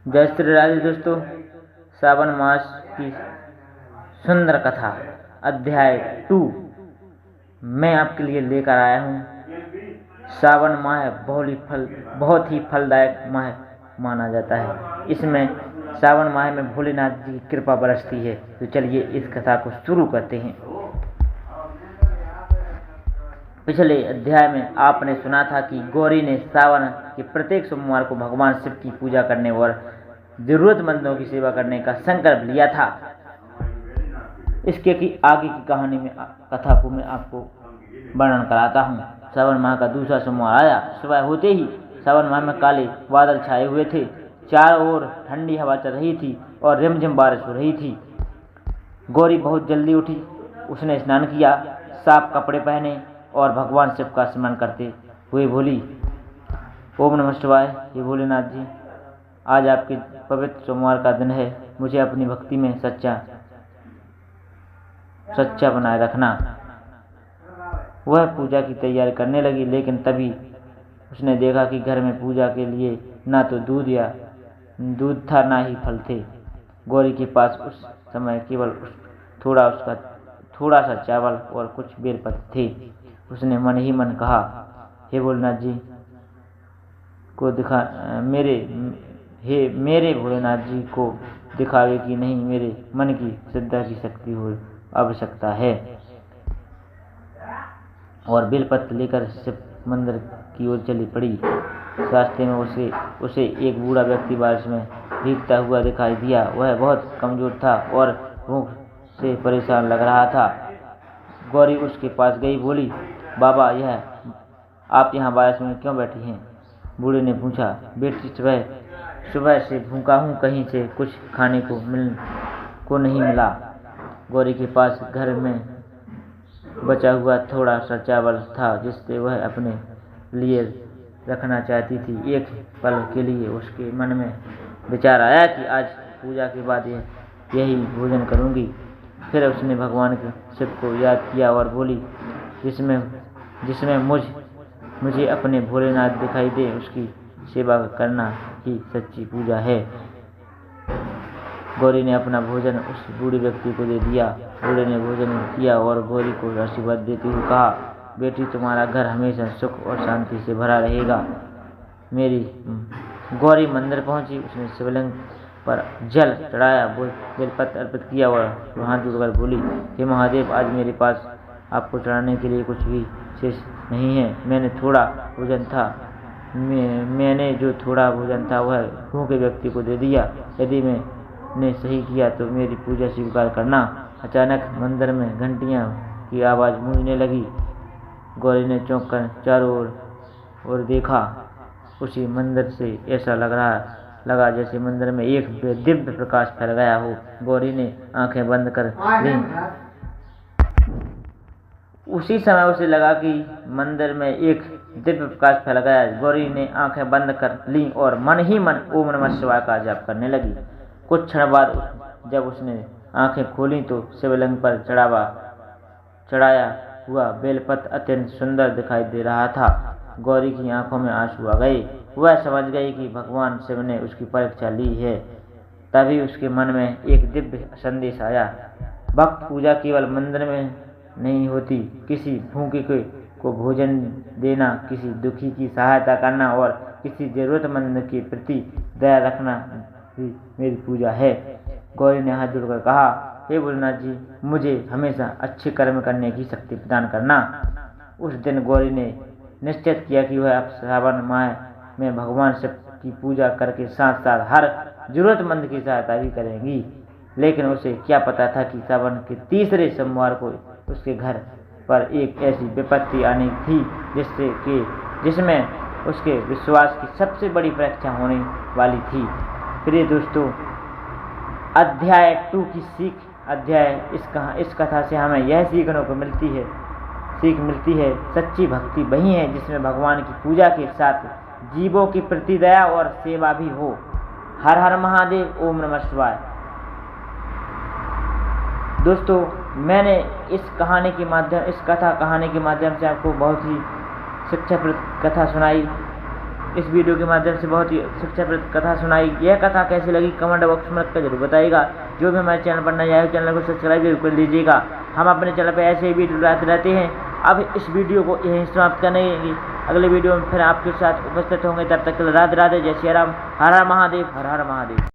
जय श्री राधे दोस्तों, सावन मास की सुंदर कथा अध्याय 2 मैं आपके लिए लेकर आया हूँ। सावन माह बहुत ही फलदायक माह माना जाता है। इसमें सावन माह में भोलेनाथ जी की कृपा बरसती है। तो चलिए इस कथा को शुरू करते हैं। पिछले अध्याय में आपने सुना था कि गौरी ने सावन के प्रत्येक सोमवार को भगवान शिव की पूजा करने और जरूरतमंदों की सेवा करने का संकल्प लिया था। इसके आगे की कहानी में कथा को मैं आपको वर्णन कराता हूँ। सावन माह का दूसरा सोमवार आया। सुबह होते ही सावन माह में काले बादल छाए हुए थे। चारों ओर ठंडी हवा चल रही थी और रिमझिम बारिश हो रही थी। गौरी बहुत जल्दी उठी। उसने स्नान किया, साफ कपड़े पहने और भगवान शिव का स्मरण करते हुए बोली, ओम नमः शिवाय। हे भोलेनाथ जी, आज आपके पवित्र सोमवार का दिन है। मुझे अपनी भक्ति में सच्चा बनाए रखना। वह पूजा की तैयारी करने लगी, लेकिन तभी उसने देखा कि घर में पूजा के लिए ना तो दूध था, ना ही फल थे। गौरी के पास उस समय केवल थोड़ा सा चावल और कुछ बेलपत्र थे। उसने मन ही मन कहा, हे भोलेनाथ जी को मेरे भोलेनाथ जी को दिखावे की नहीं, मेरे मन की श्रद्धा की शक्ति हो आवश्यकता है। और बेलपत्र लेकर शिव मंदिर की ओर चली पड़ी। रास्ते में उसे एक बूढ़ा व्यक्ति बारिश में भीगता हुआ दिखाई दिया। वह बहुत कमजोर था और भूख से परेशान लग रहा था। गौरी उसके पास गई, बोली, बाबा, आप यहाँ बारिश में क्यों बैठी हैं? बूढ़े ने पूछा, बेटी, सुबह से भूखा हूँ, कहीं से कुछ खाने को नहीं मिला। गौरी के पास घर में बचा हुआ थोड़ा सा चावल था, जिससे वह अपने लिए रखना चाहती थी। एक पल के लिए उसके मन में विचार आया कि आज पूजा के बाद यही भोजन करूँगी। फिर उसने भगवान के शिव को याद किया और बोली, जिसमें मुझे अपने भोलेनाथ दिखाई दे, उसकी सेवा करना ही सच्ची पूजा है। गौरी ने अपना भोजन उस बूढ़े व्यक्ति को दे दिया। बूढ़े ने भोजन किया और गौरी को आशीर्वाद देते हुए कहा, बेटी, तुम्हारा घर हमेशा सुख और शांति से भरा रहेगा। मेरी गौरी मंदिर पहुंची। उसने शिवलिंग पर जल चढ़ाया, बेलपत्र अर्पित किया और हाथ जोड़कर बोली, हे महादेव, आज मेरे पास आपको चढ़ाने के लिए कुछ भी शेष नहीं है। मैंने जो थोड़ा भोजन था वह भूखे व्यक्ति को दे दिया। यदि मैंने सही किया तो मेरी पूजा स्वीकार करना। अचानक मंदिर में घंटियां की आवाज़ गूंजने लगी। गौरी ने चौंक कर चारों ओर देखा। उसी मंदिर से ऐसा लगा जैसे मंदिर में एक दिव्य प्रकाश फैल गया हो। गौरी ने आंखें बंद कर ली। उसी समय उसे लगा कि मंदिर में एक दिव्य प्रकाश फैल गया। गौरी ने आंखें बंद कर ली और मन ही मन ओम नमः शिवाय का जाप करने लगी। कुछ क्षण बाद जब उसने आंखें खोली तो शिवलिंग पर चढ़ाया हुआ बेलपत्र अत्यंत सुंदर दिखाई दे रहा था। गौरी की आंखों में आंसू आ गए। वह समझ गई कि भगवान शिव ने उसकी परीक्षा ली है। तभी उसके मन में एक दिव्य संदेश आया। भक्त पूजा केवल मंदिर में नहीं होती, किसी भूखे को भोजन देना, किसी दुखी की सहायता करना और किसी जरूरतमंद के प्रति दया रखना भी मेरी पूजा है। गौरी ने हाथ जोड़कर कहा, हे भोलेनाथ जी, मुझे हमेशा अच्छे कर्म करने की शक्ति प्रदान करना। उस दिन गौरी ने निश्चित किया कि वह अब सावन माह में भगवान शिव की पूजा करके साथ साथ हर जरूरतमंद की सहायता भी करेंगी। लेकिन उसे क्या पता था कि सावन के तीसरे सोमवार को उसके घर पर एक ऐसी विपत्ति आनी थी जिसमें उसके विश्वास की सबसे बड़ी परीक्षा होने वाली थी। प्रिय दोस्तों, अध्याय 2 की इस कथा से हमें यह सीखने को मिलती है सच्ची भक्ति वही है जिसमें भगवान की पूजा के साथ जीवों के प्रति दया और सेवा भी हो। हर हर महादेव, ओम नमः शिवाय। दोस्तों, मैंने इस कहानी के माध्यम से आपको बहुत ही शिक्षाप्रद कथा सुनाई। इस वीडियो के माध्यम से बहुत ही शिक्षाप्रद कथा सुनाई। यह कथा कैसी लगी कमेंट बॉक्स में रखकर जरूर बताइएगा। जो भी हमारे चैनल पर नए आए चैनल को सब्सक्राइब जरूर कर लीजिएगा। हम अपने चैनल पर ऐसे ही वीडियो लाते रहते हैं। अब इस वीडियो को यहीं समाप्त करेंगे। अगले वीडियो में फिर आपके साथ उपस्थित होंगे। तब तक राधे राधे, जय श्री राम, हर हर महादेव, हर हर महादेव।